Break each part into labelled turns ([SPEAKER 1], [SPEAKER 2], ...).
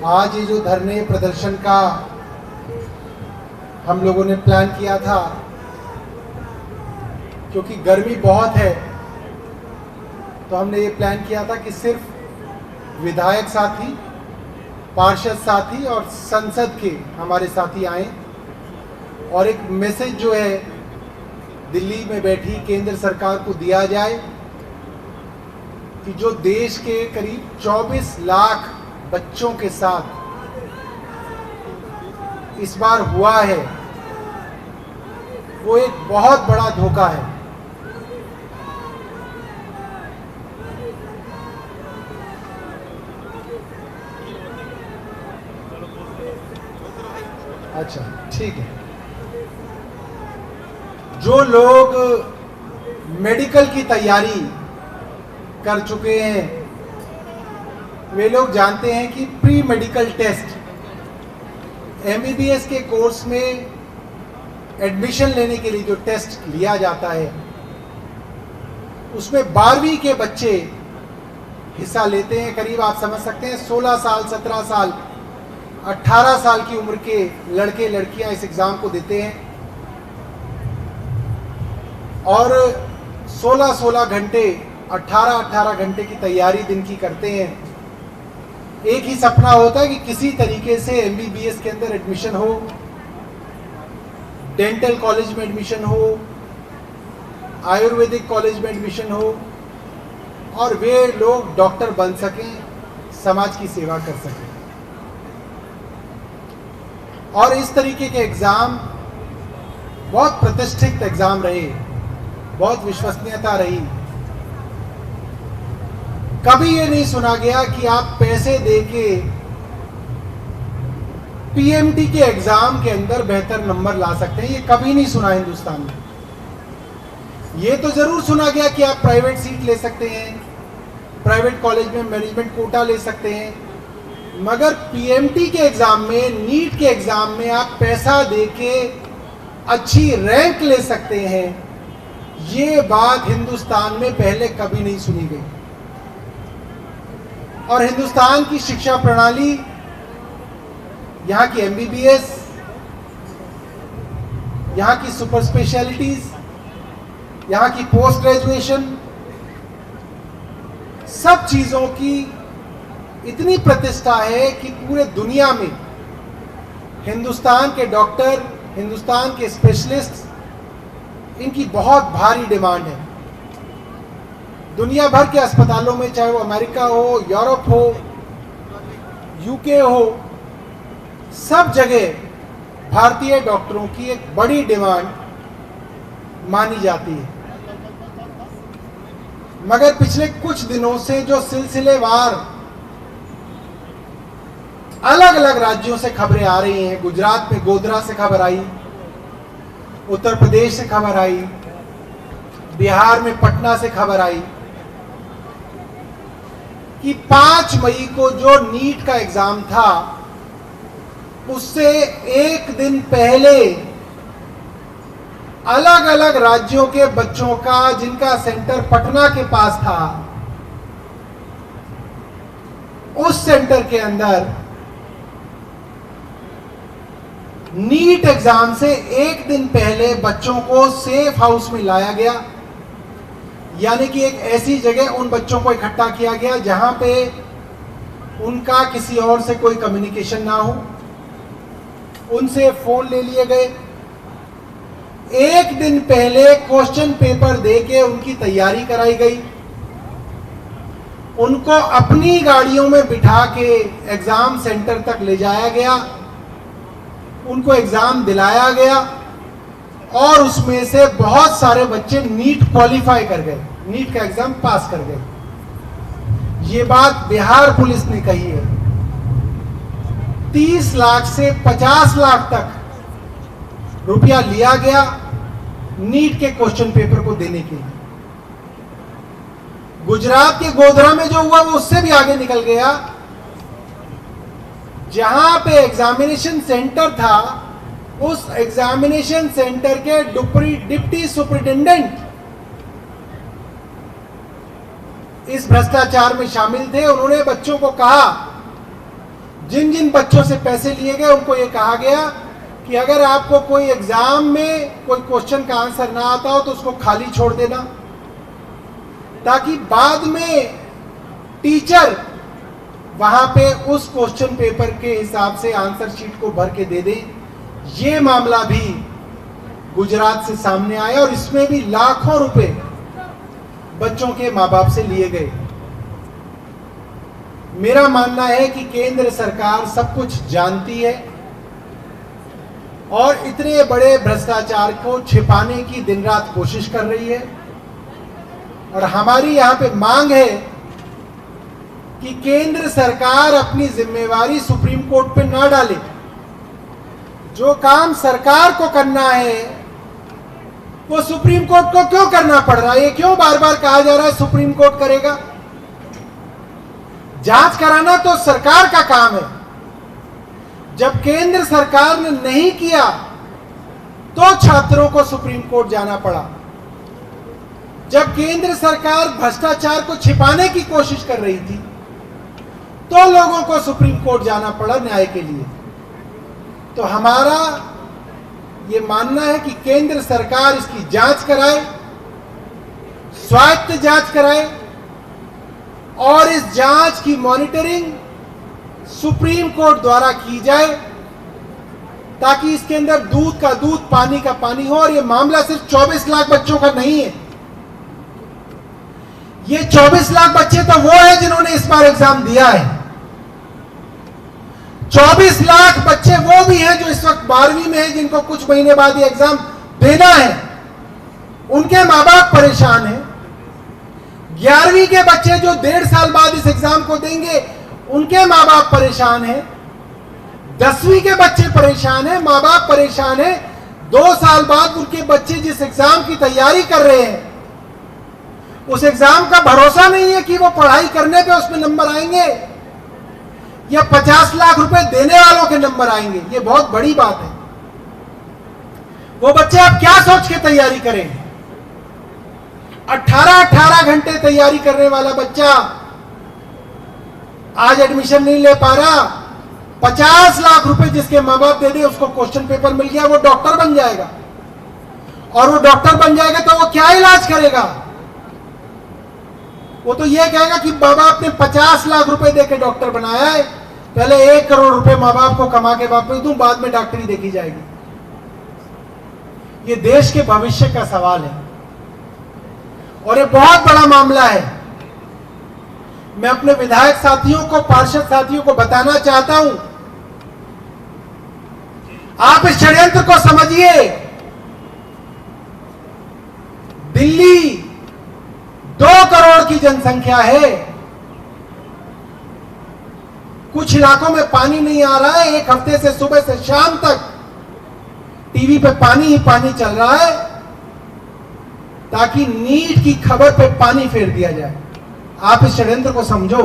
[SPEAKER 1] आज ये जो धरने प्रदर्शन का हम लोगों ने प्लान किया था, क्योंकि गर्मी बहुत है तो हमने ये प्लान किया था कि सिर्फ विधायक साथी, पार्षद साथी और संसद के हमारे साथी आए और एक मैसेज जो है दिल्ली में बैठी केंद्र सरकार को दिया जाए कि जो देश के करीब 24 लाख बच्चों के साथ इस बार हुआ है वो एक बहुत बड़ा धोखा है। अच्छा, ठीक है। जो लोग मेडिकल की तैयारी कर चुके हैं वे लोग जानते हैं कि प्री मेडिकल टेस्ट MBBS के कोर्स में एडमिशन लेने के लिए जो टेस्ट लिया जाता है उसमें 12वीं के बच्चे हिस्सा लेते हैं। करीब आप समझ सकते हैं 16 साल, 17 साल, 18 साल की उम्र के लड़के लड़कियां इस एग्जाम को देते हैं और 16-16 घंटे, 18-18 घंटे की तैयारी दिन की करते हैं। एक ही सपना होता है कि किसी तरीके से MBBS के अंदर एडमिशन हो, डेंटल कॉलेज में एडमिशन हो, आयुर्वेदिक कॉलेज में एडमिशन हो और वे लोग डॉक्टर बन सकें, समाज की सेवा कर सकें। और इस तरीके के एग्जाम बहुत प्रतिष्ठित एग्जाम रहे, बहुत विश्वसनीयता रही। कभी ये नहीं सुना गया कि आप पैसे देके PMT के एग्जाम के अंदर बेहतर नंबर ला सकते हैं। ये कभी नहीं सुना हिंदुस्तान में। ये तो जरूर सुना गया कि आप प्राइवेट सीट ले सकते हैं, प्राइवेट कॉलेज में मैनेजमेंट कोटा ले सकते हैं, मगर PMT के एग्जाम में, नीट के एग्जाम में आप पैसा देके अच्छी रैंक ले सकते हैं, ये बात हिंदुस्तान में पहले कभी नहीं सुनी गई। और हिंदुस्तान की शिक्षा प्रणाली, यहाँ की MBBS, यहाँ की सुपर स्पेशलिटीज, यहाँ की पोस्ट ग्रेजुएशन, सब चीजों की इतनी प्रतिष्ठा है कि पूरे दुनिया में हिंदुस्तान के डॉक्टर, हिंदुस्तान के स्पेशलिस्ट, इनकी बहुत भारी डिमांड है। दुनिया भर के अस्पतालों में, चाहे वो अमेरिका हो, यूरोप हो, UK हो, सब जगह भारतीय डॉक्टरों की एक बड़ी डिमांड मानी जाती है। मगर पिछले कुछ दिनों से जो सिलसिलेवार अलग अलग राज्यों से खबरें आ रही हैं, गुजरात में गोधरा से खबर आई, उत्तर प्रदेश से खबर आई, बिहार में पटना से खबर आई कि 5 मई को जो नीट का एग्जाम था उससे एक दिन पहले अलग अलग राज्यों के बच्चों का, जिनका सेंटर पटना के पास था, उस सेंटर के अंदर नीट एग्जाम से एक दिन पहले बच्चों को सेफ हाउस में लाया गया। यानी कि एक ऐसी जगह उन बच्चों को इकट्ठा किया गया जहां पे उनका किसी और से कोई कम्युनिकेशन ना हो, उनसे फोन ले लिए गए, एक दिन पहले क्वेश्चन पेपर देके उनकी तैयारी कराई गई, उनको अपनी गाड़ियों में बिठा के एग्जाम सेंटर तक ले जाया गया, उनको एग्जाम दिलाया गया और उसमें से बहुत सारे बच्चे नीट क्वालिफाई कर गए, नीट का एग्जाम पास कर गए। ये बात बिहार पुलिस ने कही है। 30 लाख से 50 लाख तक रुपया लिया गया नीट के क्वेश्चन पेपर को देने के लिए। गुजरात के गोधरा में जो हुआ वो उससे भी आगे निकल गया। जहां पे एग्जामिनेशन सेंटर था, उस एग्जामिनेशन सेंटर के डिप्टी सुपरिटेंडेंट इस भ्रष्टाचार में शामिल थे। उन्होंने बच्चों को कहा जिन जिन बच्चों से पैसे लिए गए उनको ये कहा गया कि अगर आपको कोई एग्जाम में कोई क्वेश्चन का आंसर ना आता हो तो उसको खाली छोड़ देना, ताकि बाद में टीचर वहां पे उस क्वेश्चन पेपर के हिसाब से आंसर शीट को भर के दे दे। ये मामला भी गुजरात से सामने आया और इसमें भी लाखों रुपए बच्चों के मां बाप से लिए गए। मेरा मानना है कि केंद्र सरकार सब कुछ जानती है और इतने बड़े भ्रष्टाचार को छिपाने की दिन रात कोशिश कर रही है। और हमारी यहां पे मांग है कि केंद्र सरकार अपनी जिम्मेवारी सुप्रीम कोर्ट पे ना डाले। जो काम सरकार को करना है वो सुप्रीम कोर्ट को क्यों करना पड़ रहा है? ये क्यों बार बार कहा जा रहा है सुप्रीम कोर्ट करेगा? जांच कराना तो सरकार का काम है। जब केंद्र सरकार ने नहीं किया तो छात्रों को सुप्रीम कोर्ट जाना पड़ा। जब केंद्र सरकार भ्रष्टाचार को छिपाने की कोशिश कर रही थी तो लोगों को सुप्रीम कोर्ट जाना पड़ा न्याय के लिए। तो हमारा ये मानना है कि केंद्र सरकार इसकी जांच कराए, स्वायत्त जांच कराए और इस जांच की मॉनिटरिंग सुप्रीम कोर्ट द्वारा की जाए, ताकि इसके अंदर दूध का दूध पानी का पानी हो। और ये मामला सिर्फ 24 लाख बच्चों का नहीं है। ये 24 लाख बच्चे तो वो हैं जिन्होंने इस बार एग्जाम दिया है। 24 लाख बच्चे वो भी हैं जो इस वक्त 12वीं में हैं, जिनको कुछ महीने बाद ये एग्जाम देना है। उनके मां बाप परेशान हैं। 11वीं के बच्चे जो 1.5 साल बाद इस एग्जाम को देंगे उनके मां बाप परेशान हैं। 10वीं के बच्चे परेशान हैं, मां बाप परेशान हैं। 2 साल बाद उनके बच्चे जिस एग्जाम की तैयारी कर रहे हैं उस एग्जाम का भरोसा नहीं है कि वो पढ़ाई करने पे उसमें नंबर आएंगे या 50 लाख रुपए देने वालों के नंबर आएंगे। ये बहुत बड़ी बात है। वो बच्चे अब क्या सोच के तैयारी करें? 18 घंटे तैयारी करने वाला बच्चा आज एडमिशन नहीं ले पा रहा। 50 लाख रुपए जिसके मां बाप दे दे उसको क्वेश्चन पेपर मिल गया, वो डॉक्टर बन जाएगा। और वो डॉक्टर बन जाएगा तो वो क्या इलाज करेगा? वो तो ये कहेगा कि मां बाप ने 50 लाख रुपए देके डॉक्टर बनाया है, पहले 1 करोड़ रुपए मां बाप को कमा के वापस दूं, बाद में डॉक्टरी देखी जाएगी। ये देश के भविष्य का सवाल है और ये बहुत बड़ा मामला है। मैं अपने विधायक साथियों को, पार्षद साथियों को बताना चाहता हूं, आप इस षड्यंत्र को समझिए। दिल्ली 2 करोड़ की जनसंख्या है। कुछ इलाकों में पानी नहीं आ रहा है। 1 हफ्ते से सुबह से शाम तक टीवी पे पानी ही पानी चल रहा है, ताकि नीट की खबर पे पानी फेर दिया जाए। आप इस षड्यंत्र को समझो।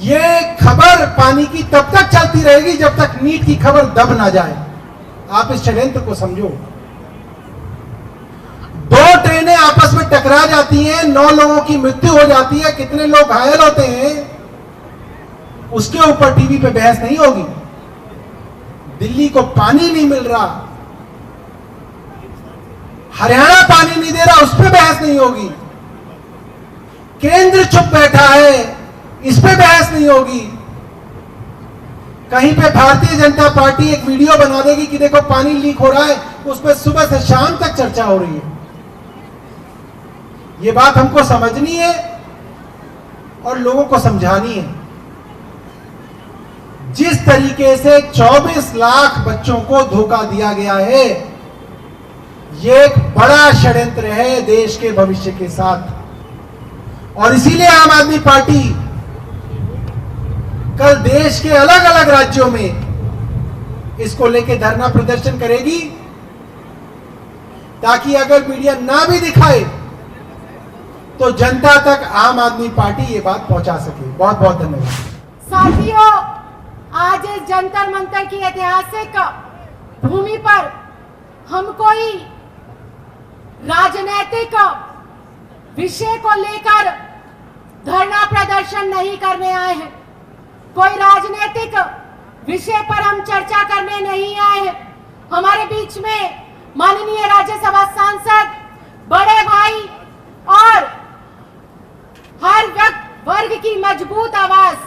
[SPEAKER 1] ये खबर पानी की तब तक चलती रहेगी जब तक नीट की खबर दब ना जाए। आप इस षड्यंत्र को समझो। 2 ट्रेनें आपस में टकरा जाती हैं, 9 लोगों की मृत्यु हो जाती है, कितने लोग घायल होते हैं, उसके ऊपर टीवी पे बहस नहीं होगी। दिल्ली को पानी नहीं मिल रहा, हरियाणा पानी नहीं दे रहा, उस पर बहस नहीं होगी। केंद्र चुप बैठा है, इस पे बहस नहीं होगी। कहीं पे भारतीय जनता पार्टी एक वीडियो बना देगी कि देखो पानी लीक हो रहा है, उस पर सुबह से शाम तक चर्चा हो रही है। ये बात हमको समझनी है और लोगों को समझानी है। जिस तरीके से 24 लाख बच्चों को धोखा दिया गया है, ये एक बड़ा षड्यंत्र है देश के भविष्य के साथ। और इसीलिए आम आदमी पार्टी कल देश के अलग अलग राज्यों में इसको लेकर धरना प्रदर्शन करेगी, ताकि अगर मीडिया ना भी दिखाए तो जनता तक आम आदमी पार्टी ये बात पहुंचा सके। बहुत बहुत धन्यवाद।
[SPEAKER 2] साथियों, आज इस जंतर मंतर की ऐतिहासिक भूमि पर हम कोई राजनीतिक विषय को लेकर धरना प्रदर्शन नहीं करने आए हैं, कोई राजनीतिक विषय पर हम चर्चा करने नहीं आए हैं। हमारे बीच में माननीय राज्यसभा सांसद, बड़े भाई और हर वर्ग की मजबूत आवाज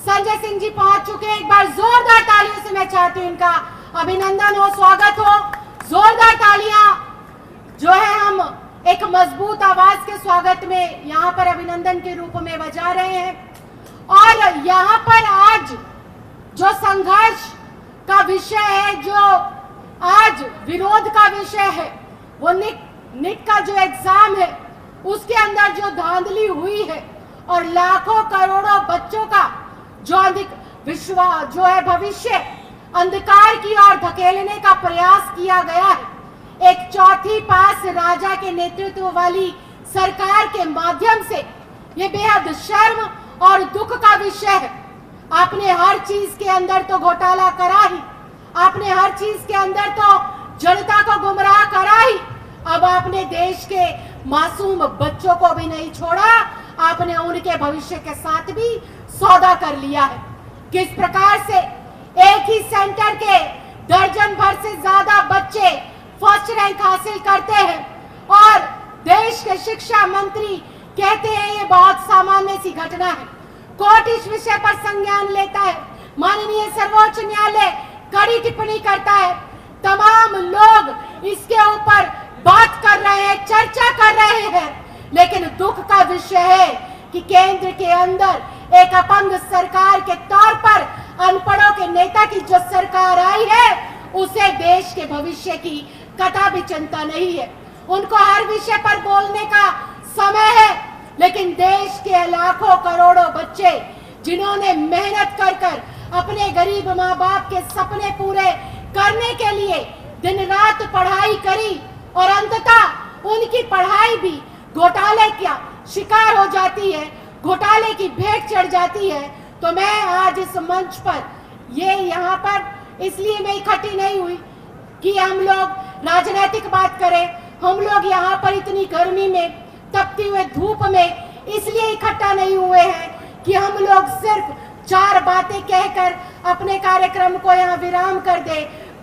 [SPEAKER 2] संजय सिंह जी पहुंच चुके हैं। एक बार जोरदार तालियों से मैं चाहती हूं इनका अभिनंदन हो, स्वागत हो। जोरदार तालियां जो है हम एक मजबूत आवाज के स्वागत में यहाँ पर अभिनंदन के रूप में बजा रहे हैं। और यहाँ पर आज जो संघर्ष का विषय है, जो आज विरोध का विषय है, वो नीट का जो एग्जाम है उसके अंदर जो धांधली हुई है और लाखों करोड़ों बच्चों का जो जो है भविष्य अंधकार की ओर धकेलने का प्रयास किया गया है, एक चौथी पास राजा के नेतृत्व वाली सरकार के माध्यम से, ये बेहद शर्म और दुख का विषय है। आपने हर चीज के अंदर तो घोटाला करा ही, आपने हर चीज के अंदर तो जनता को गुमराह करा ही, अब आपने देश के मासूम बच्चों को भी नहीं छोड़ा, आपने उनके भविष्य के साथ भी सौदा कर लिया है। किस प्रकार से एक ही सेंटर के दर्जन भर से ज्यादा बच्चे फर्स्ट रैंक हासिल करते हैं और देश के शिक्षा मंत्री कहते हैं ये बहुत सामान्य सी घटना है। कोर्ट इस विषय पर संज्ञान लेता है, माननीय सर्वोच्च न्यायालय कड़ी टिप्पणी करता है, तमाम लोग इसके ऊपर बात कर रहे हैं, चर्चा कर रहे हैं, लेकिन दुख का विषय है कि केंद्र के अंदर एक अपंग सरकार के तौर पर अनपढ़ों के नेता की जो सरकार आई है, उसे देश के भविष्य की कथा भी चिंता नहीं है। उनको हर विषय पर बोलने का समय है, लेकिन देश के लाखों करोड़ों बच्चे जिन्होंने मेहनत कर कर अपने गरीब माँ बाप के सपने पूरे करने के लिए दिन रात पढ़ाई करी और अंततः उनकी पढ़ाई भी घोटाले का शिकार हो जाती है, घोटाले की भेंट चढ़ जाती है। तो मैं आज इस मंच पर ये यहाँ पर इसलिए मैं इकट्ठी नहीं हुई कि हम लोग राजनीतिक बात करें, हम लोग यहाँ पर इतनी गर्मी में, तपती हुए धूप में इसलिए इकट्ठा नहीं हुए हैं कि हम लोग सिर्फ चार बातें कहकर अपने कार्यक्रम को यहाँ विराम कर दे,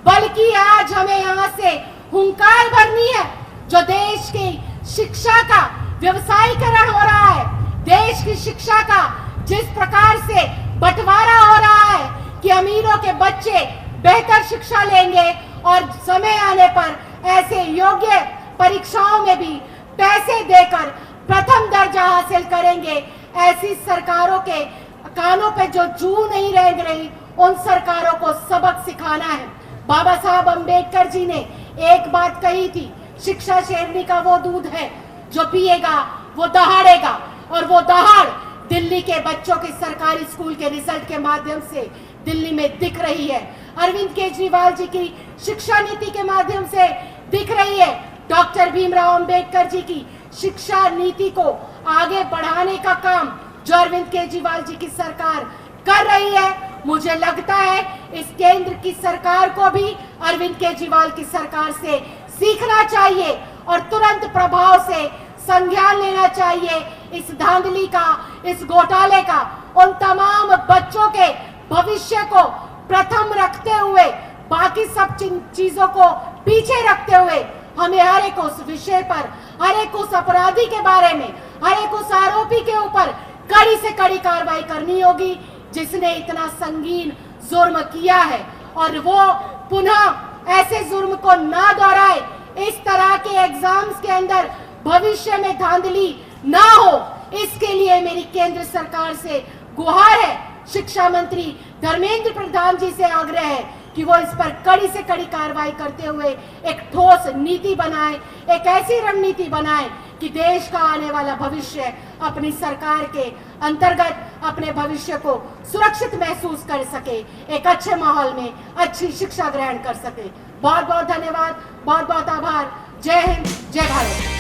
[SPEAKER 2] बल्कि आज हमें यहाँ से हुंकार भरनी है। जो देश की शिक्षा का व्यवसायीकरण हो रहा है, देश की शिक्षा का जिस प्रकार से बंटवारा हो रहा है कि अमीरों के बच्चे बेहतर शिक्षा लेंगे और समय आने पर ऐसे योग्य परीक्षाओं में भी पैसे देकर प्रथम दर्जा हासिल करेंगे, ऐसी सरकारों के कानों पे जो जू नहीं रेंग रही, उन सरकारों को सबक सिखाना है। बाबा साहब अंबेडकर जी ने एक बात कही थी, शिक्षा शेरनी का वो दूध है जो पिएगा वो दहाड़ेगा, और वो दहाड़ दिल्ली के बच्चों के सरकारी स्कूल के रिजल्ट के माध्यम से दिल्ली में दिख रही है। अरविंद केजरीवाल जी की शिक्षा नीति के माध्यम से दिख रही है। डॉक्टर भीमराव अंबेडकर जी की शिक्षा नीति को आगे बढ़ाने का काम जो अरविंद केजरीवाल जी की सरकार कर रही है, मुझे लगता है इस केंद्र की सरकार को भी अरविंद केजरीवाल की सरकार से सीखना चाहिए और तुरंत प्रभाव से संज्ञान लेना चाहिए इस धांधली का, इस घोटाले का। उन तमाम बच्चों के भविष्य को प्रथम रखते हुए, बाकी सब चीजों को पीछे रखते हुए हमें हर एक उस विषय पर, हर एक उस अपराधी के बारे में, हर एक उस आरोपी के ऊपर कड़ी से कड़ी कार्रवाई करनी होगी जिसने इतना संगीन जुर्म किया है, और वो पुनः ऐसे जुर्म को ना दोहराए। इस तरह के एग्जाम्स के अंदर भविष्य में धांधली ना हो, इसके लिए मेरी केंद्र सरकार से गुहार है। शिक्षा मंत्री धर्मेंद्र प्रधान जी से आग्रह है कि वो इस पर कड़ी से कड़ी कार्रवाई करते हुए एक ठोस नीति बनाए, एक ऐसी रणनीति बनाए कि देश का आने वाला भविष्य अपनी सरकार के अंतर्गत अपने भविष्य को सुरक्षित महसूस कर सके, एक अच्छे माहौल में अच्छी शिक्षा ग्रहण कर सके। बहुत बहुत धन्यवाद, बहुत बहुत आभार। जय हिंद, जय भारत।